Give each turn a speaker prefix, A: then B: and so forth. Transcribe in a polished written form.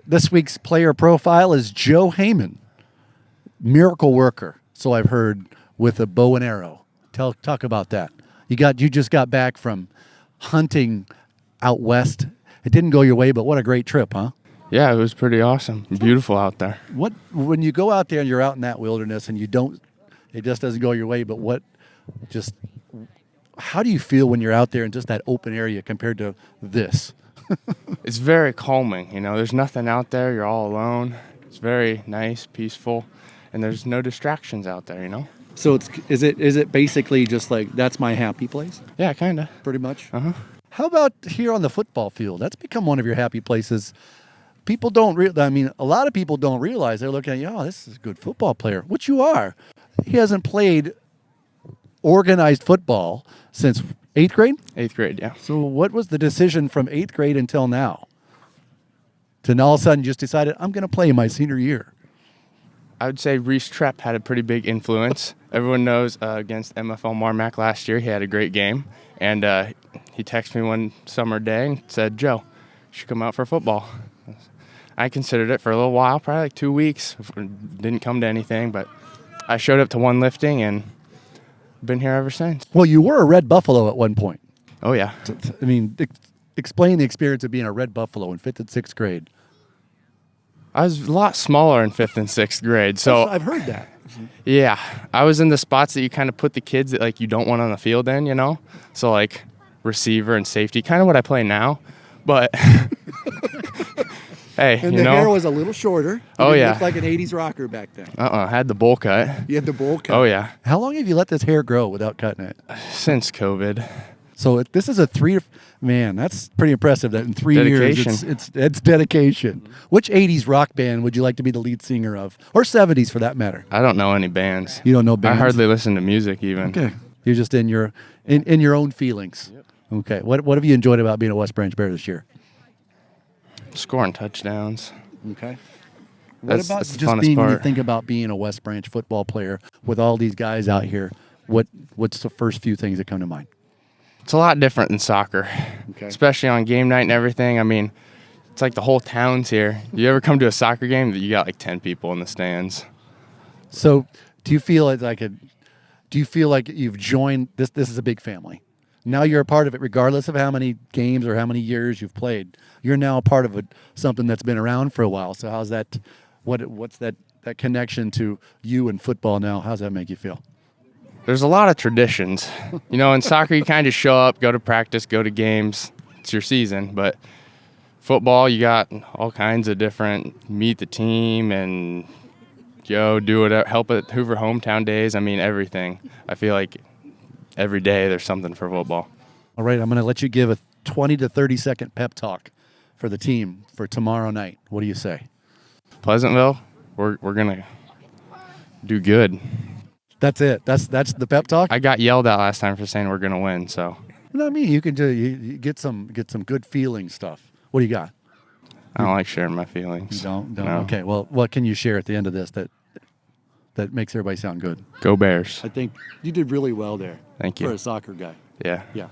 A: This week's player profile is Joe Hamann, miracle worker. So I've heard, with a bow and arrow. Talk about that. You just got back from hunting out west. It didn't go your way, but what a great trip, huh?
B: Yeah, it was pretty awesome. Beautiful out there.
A: When you go out there and you're out in that wilderness and it just doesn't go your way, but how do you feel when you're out there in just that open area compared to this?
B: It's very calming. There's nothing out there. You're all alone. It's very nice, peaceful, and there's no distractions out there.
A: So is it basically just like that's my happy place?
B: Yeah, kind of.
A: Pretty much.
B: Uh-huh.
A: How about here on the football field? That's become one of your happy places. People don't a lot of people don't realize. They're looking at you, oh, this is a good football player, which you are. He hasn't played organized football since 8th grade?
B: 8th grade, yeah.
A: So what was the decision from 8th grade until now? To all of a sudden just decided, I'm going to play my senior year.
B: I would say Reese Trepp had a pretty big influence. Everyone knows against MFL Marmac last year, he had a great game. And he texted me one summer day and said, Joe, you should come out for football. I considered it for a little while, probably like 2 weeks. Didn't come to anything, but I showed up to one lifting and been here ever since.
A: Well, you were a Red Buffalo at one point.
B: Oh, yeah.
A: Explain the experience of being a Red Buffalo in 5th and 6th grade.
B: I was a lot smaller in 5th and 6th grade. So
A: I've heard that.
B: Yeah. I was in the spots that you kind of put the kids that you don't want on the field in, So receiver and safety, kind of what I play now. But hey,
A: and the hair was a little shorter.
B: Oh, yeah.
A: Looked like an 80s rocker back then.
B: Had the bowl cut.
A: You had the bowl cut.
B: Oh, yeah.
A: How long have you let this hair grow without cutting it?
B: Since COVID.
A: So this is that's pretty impressive that in 3
B: dedication.
A: years, it's dedication. Which 80s rock band would you like to be the lead singer of? Or 70s for that matter?
B: I don't know any bands.
A: You don't know bands?
B: I hardly listen to music even.
A: Okay. You're just in your own feelings.
B: Yep.
A: Okay. What have you enjoyed about being a West Branch Bear this year?
B: Scoring touchdowns.
A: Okay.
B: That's the
A: just
B: funnest
A: when you
B: part.
A: think about being a West Branch football player with all these guys out here, what's the first few things that come to mind?
B: It's a lot different than soccer,
A: Okay.
B: especially on game night and everything. It's like the whole town's here. You ever come to a soccer game that you got 10 people in the stands?
A: So, do you feel like you've joined this? This is a big family. Now you're a part of it, regardless of how many games or how many years you've played. You're now a part of something that's been around for a while. So, how's that? What's that connection to you and football now? How's that make you feel?
B: There's a lot of traditions. In soccer, you kind of show up, go to practice, go to games. It's your season. But football, you got all kinds of different meet the team and do it, help at Hoover Hometown Days. Everything. I feel like every day there's something for football.
A: All right, I'm going to let you give a 20 to 30-second pep talk for the team for tomorrow night. What do you say?
B: Pleasantville, we're going to do good.
A: That's it. That's the pep talk.
B: I got yelled at last time for saying we're going to win, so.
A: No, you can do. You get some good feeling stuff. What do you got?
B: I don't like sharing my feelings.
A: You don't.
B: No.
A: Okay. Well, what can you share at the end of this that makes everybody sound good?
B: Go Bears.
A: I think you did really well there.
B: Thank you.
A: For a soccer guy.
B: Yeah.
A: Yeah.